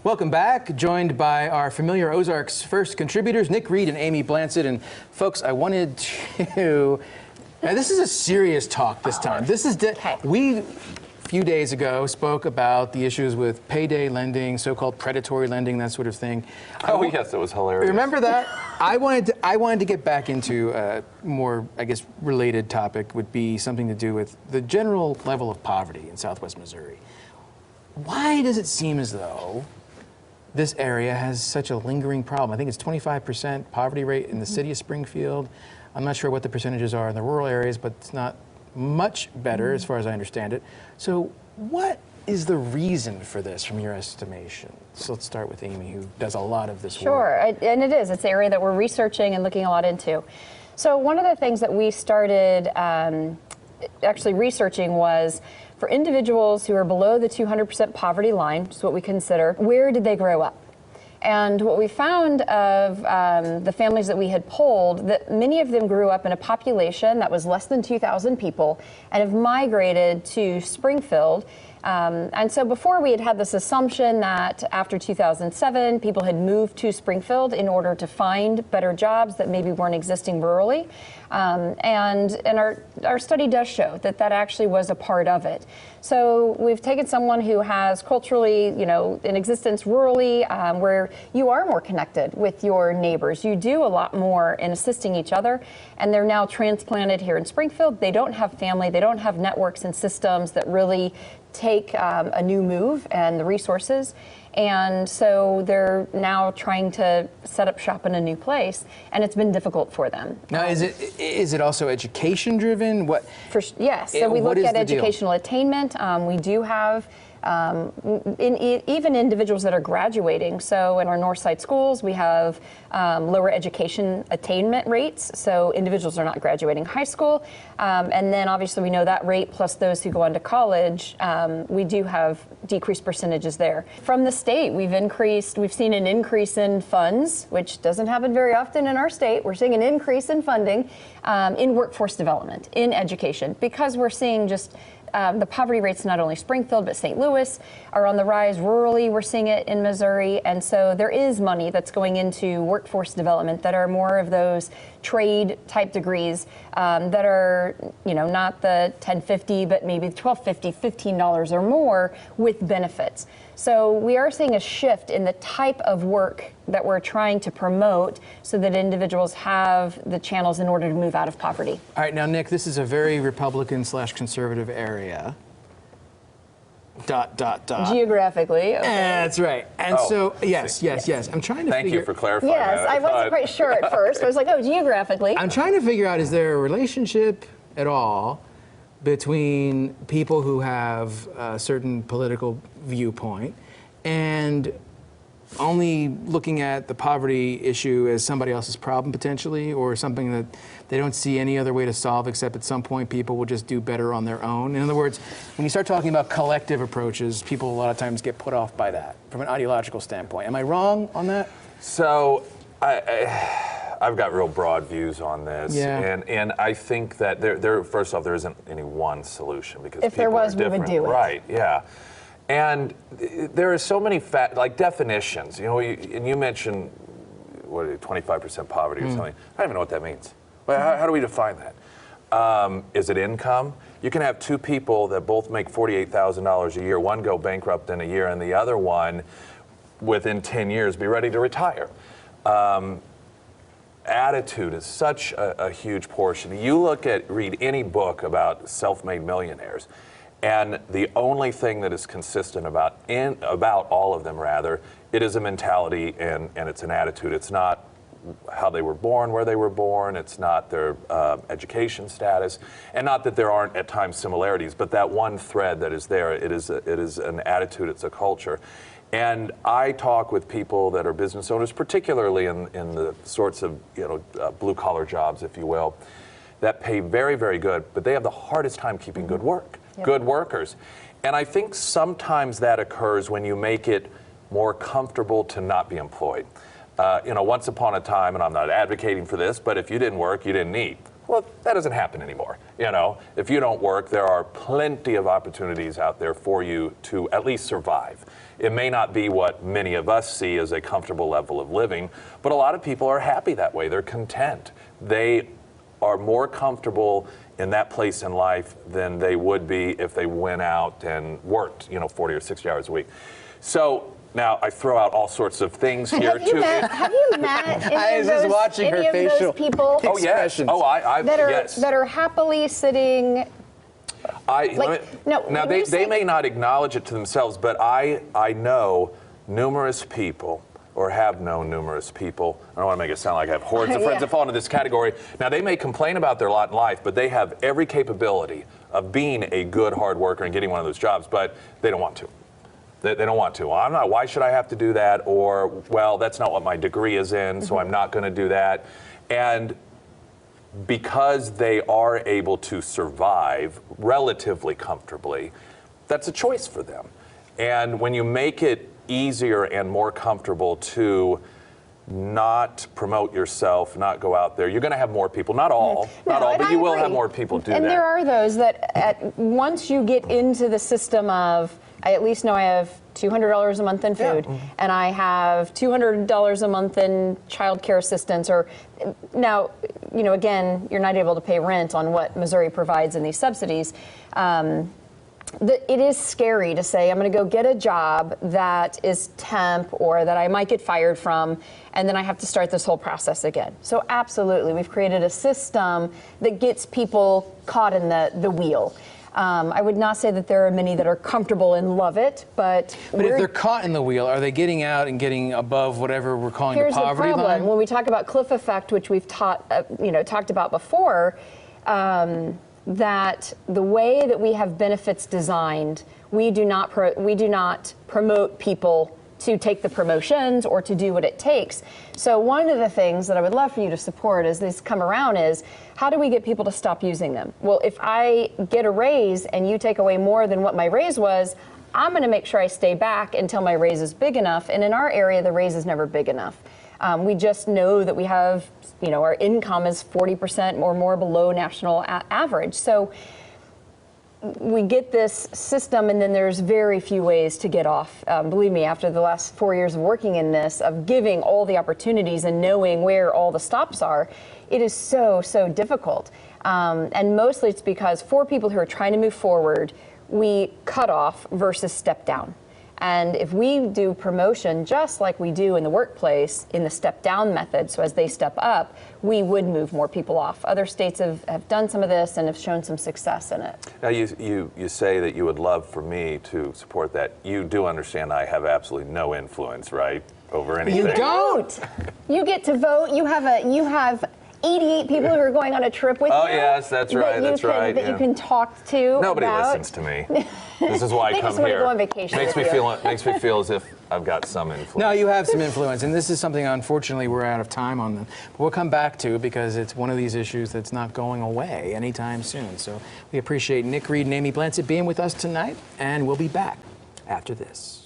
Welcome back, joined by our familiar Ozarks first contributors, Nick Reed and Amy Blancett. And folks, I wanted to, now this is a serious talk this time. This is, we, a few days ago, spoke about the issues with payday lending, so-called predatory lending, that sort of thing. Oh yes, it was hilarious. Remember that? I wanted to get back into a more, I guess, related topic, would be something to do with the general level of poverty in Southwest Missouri. Why does it seem as though this area has such a lingering problem? I think it's 25% poverty rate in the city of Springfield. I'm not sure what the percentages are in the rural areas, but it's not much better as far as I understand it. So what is the reason for this from your estimation? So let's start with Amy, who does a lot of this work. Sure, and it is. It's an area that we're researching and looking a lot into. So one of the things that we started actually researching was for individuals who are below the 200% poverty line, which is what we consider, where did they grow up? And what we found of the families that we had polled, that many of them grew up in a population that was less than 2,000 people and have migrated to Springfield. And so before we had this assumption that after 2007, people had moved to Springfield in order to find better jobs that maybe weren't existing rurally. And our study does show that that actually was a part of it. So we've taken someone who has culturally, in existence rurally, where you are more connected with your neighbors. You do a lot more in assisting each other, and they're now transplanted here in Springfield. They don't have family, they don't have networks and systems that really take a new move and the resources. And so they're now trying to set up shop in a new place, and it's been difficult for them. Now, is it also education driven? Yes, so we look at educational attainment. We do have even individuals that are graduating. So in our Northside schools, we have lower education attainment rates. So individuals are not graduating high school. And then obviously we know that rate plus those who go on to college, we do have decreased percentages there. From the state, we've seen an increase in funds, which doesn't happen very often in our state. We're seeing an increase in funding in workforce development, in education, because we're seeing just the poverty rates, not only Springfield, but St. Louis, are on the rise. Rurally, we're seeing it in Missouri. And so there is money that's going into workforce development that are more of those trade type degrees that are, not the $10.50, but maybe $12.50, $15 or more with benefits. So we are seeing a shift in the type of work that we're trying to promote so that individuals have the channels in order to move out of poverty. All right, now, Nick, this is a very Republican/conservative area. ... Geographically. Okay. That's right. And so, yes. I'm trying to Thank you for clarifying that. I wasn't quite sure at first. I was like, geographically. I'm trying to figure out, is there a relationship at all between people who have a certain political viewpoint and only looking at the poverty issue as somebody else's problem potentially, or something that they don't see any other way to solve except at some point people will just do better on their own? In other words, when you start talking about collective approaches, people a lot of times get put off by that from an ideological standpoint. Am I wrong on that? So I've got real broad views on this, and I think that first off, there isn't any one solution, because if there was, we would do it. Right? Yeah. And there are so many definitions, and you mentioned, 25% poverty or something. I don't even know what that means. How do we define that? Is it income? You can have two people that both make $48,000 a year. One go bankrupt in a year, and the other one, within 10 years, be ready to retire. Attitude is such a huge portion. You read any book about self-made millionaires, and the only thing that is consistent about all of them, it is a mentality and it's an attitude. It's not how they were born, where they were born. It's not their education status, and not that there aren't at times similarities, but that one thread that is there, it is an attitude. It's a culture. And I talk with people that are business owners, particularly in the sorts of blue collar jobs, if you will, that pay very, very good, but they have the hardest time keeping good work. Good workers. And I think sometimes that occurs when you make it more comfortable to not be employed. Once upon a time, and I'm not advocating for this, but if you didn't work, you didn't eat. Well, that doesn't happen anymore. You know, if you don't work, there are plenty of opportunities out there for you to at least survive. It may not be what many of us see as a comfortable level of living, but a lot of people are happy that way. They're content. They are more comfortable in that place in life than they would be if they went out and worked, 40 or 60 hours a week. So now I throw out all sorts of things here Have you met I was just watching her facial people expressions. Oh, I've yes. that are happily sitting? Now they may not acknowledge it to themselves, but I know numerous people, or have known numerous people. I don't want to make it sound like I have hordes of friends that fall into this category. Now, they may complain about their lot in life, but they have every capability of being a good hard worker and getting one of those jobs, but they don't want to. They don't want to. I'm not, why should I have to do that? Or, well, that's not what my degree is in, so I'm not going to do that. And because they are able to survive relatively comfortably, that's a choice for them. And when you make it easier and more comfortable to not promote yourself, not go out there, you're going to have more people, not all, but you will have more people do that. And there are those that once you get into the system of, I at least know I have $200 a month in food, and I have $200 a month in child care assistance, or now, again, you're not able to pay rent on what Missouri provides in these subsidies. It is scary to say, I'm going to go get a job that is temp or that I might get fired from, and then I have to start this whole process again. So absolutely, we've created a system that gets people caught in the wheel. I would not say that there are many that are comfortable and love it, but if they're caught in the wheel, are they getting out and getting above whatever we're calling the poverty Here's the problem. line? When we talk about cliff effect, which we've talked about before, that the way that we have benefits designed, we do not promote people to take the promotions or to do what it takes. So one of the things that I would love for you to support as these come around is, how do we get people to stop using them? Well, if I get a raise and you take away more than what my raise was, I'm going to make sure I stay back until my raise is big enough. And in our area, the raise is never big enough. We just know that we have, our income is 40% or more below national average. So we get this system, and then there's very few ways to get off. Believe me, after the last 4 years of working in this, of giving all the opportunities and knowing where all the stops are, it is so, so difficult. And mostly it's because for people who are trying to move forward, we cut off versus step down. And if we do promotion just like we do in the workplace in the step down method, so as they step up, we would move more people off. Other states have done some of this and have shown some success in it. Now you say that you would love for me to support that. You do understand I have absolutely no influence, right, over anything. You don't. You get to vote. You have 88 people who are going on a trip with you. Oh yes, that's right. That you can talk to. Nobody listens to me. This is why I come just want here. to go on vacation. Makes me feel as if I've got some influence. No, you have some influence, and this is something, unfortunately, we're out of time on. But we'll come back to, because it's one of these issues that's not going away anytime soon. So we appreciate Nick Reed and Amy Blancett being with us tonight, and we'll be back after this.